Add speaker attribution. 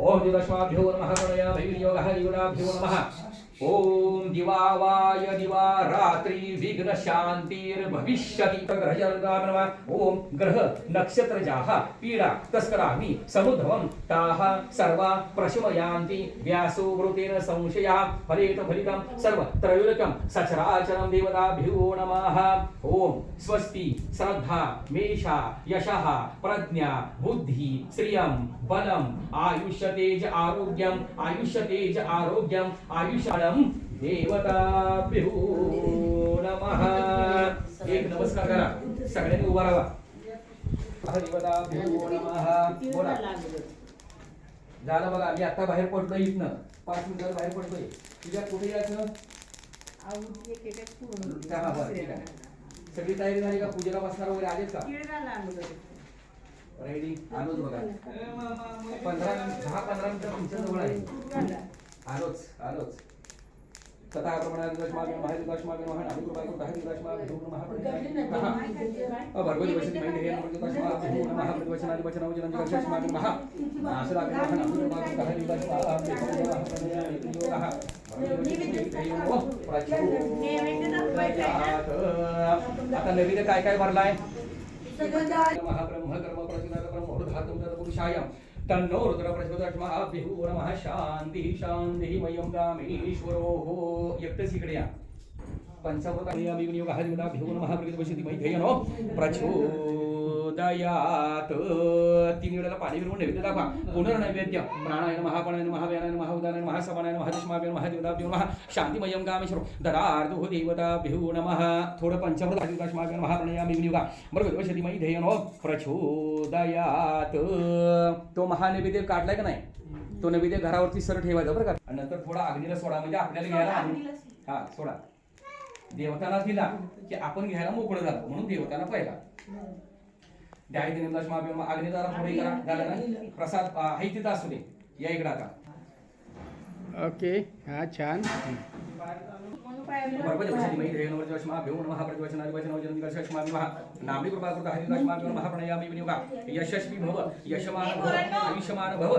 Speaker 1: ओम दिवाश्माभ्यो नमः प्रणय भैर्योगः युगाभ्यो नमः। ओम दिवावाय दिवा रात्रि विघ्न शांतिर्भविष्यति ग्रहजलदाय नमः। ओम ग्रह नक्षत्र जाः पीडा तस्करामि समुद्भवं ताः सर्वा प्रशमयान्ति व्यासो वृतेन संशयः फलेत फलितं सर्व त्रयोदकं सचराचरं देवताभ्यो नमः। ओम स्वस्ति श्रद्धा मेषा यशः प्रज्ञा बुद्धि श्रियं बलम आयुष्य तेज आरोग्यम आयुष्य तेज आरोग्यम आयुष्यम देवताभ्यो नमः. एक नमस्कार करा, सगळ्यांनी उभा राहा. देवताभ्यो नमः. बोला. झालं बघा, मी आता बाहेर पडलोय इथनं, 5 मिनिटात बाहेर पडलोय. तुझ्या कुठे यायचं? सगळी तयारी झाली का? पूजेला बसणार वगैरे आलेत का? रेडी? आलोच बघा. 10-15 मिनिटं तुमच्या जवळ आहे. आलोच. तथा प्रमाणात महादेवदाशमागे नमः. नामी कृपा करून महादेवदाशमागे नमः. भगवती वचन महिने हे महादेवदाशमागे नमः. प्रतिवचनादि वचनावचनं जगदशमागे नमः. नासदागे नमः. नामी कृपा करून महादेवदाशमागे नमः. आता नवीन काय काय भरलाय? महाब्रह्म कर्म प्रचोदयात् ब्रह्मोर्धातुं तत्पुरुषाय तन्नो रुद्र प्रचोदयात् नमः. शांती मय्यं कामेश्वरो. एकटंच इकडे या. पंचामृताभ्यो नमः. प्रचोदयात् प्रचोदयात्. 3 वेळेला पाणी फिरवून नैवेद्य दाखवा. पुनर्नैवेद्य प्राणाय नमः, प्राणाय नमः, व्यानाय नमः, उदानाय नमः, समानाय नमः, दशमाभ्यो नमः, देवताभ्यो नमः. शांतिमयं कामेश्वरो दरार्दो देवताभ्यो नमः. थोडं पंचामृत दशमाभ्यो नमः. प्राणायामि विनियोगा मृगवशतिमयी ध्येयनो प्रचोदयात्. तो महानैवेद्य काढलाय का नाही? तो नैवेद्य घरावरती सर ठेवायचा बरं का. आणि नंतर थोडा अग्नीला सोडा, म्हणजे आपल्याला घ्यायला हा सोडा. देवतांना दिला की आपण घ्यायला मोकळं झालं, म्हणून देवतांना पहिला द्या. अग्नी जरा पुढे करा. झालं ना? प्रसाद आहे तिथं असू दे. या इकडं आता.
Speaker 2: ओके. हा छान.
Speaker 1: नामी कृपा कृता हरिदाशमाभ्यो नमः. प्रणयामि विनियोगा. यशस्वी भव, यशमान भव, आयुष्यमान भव.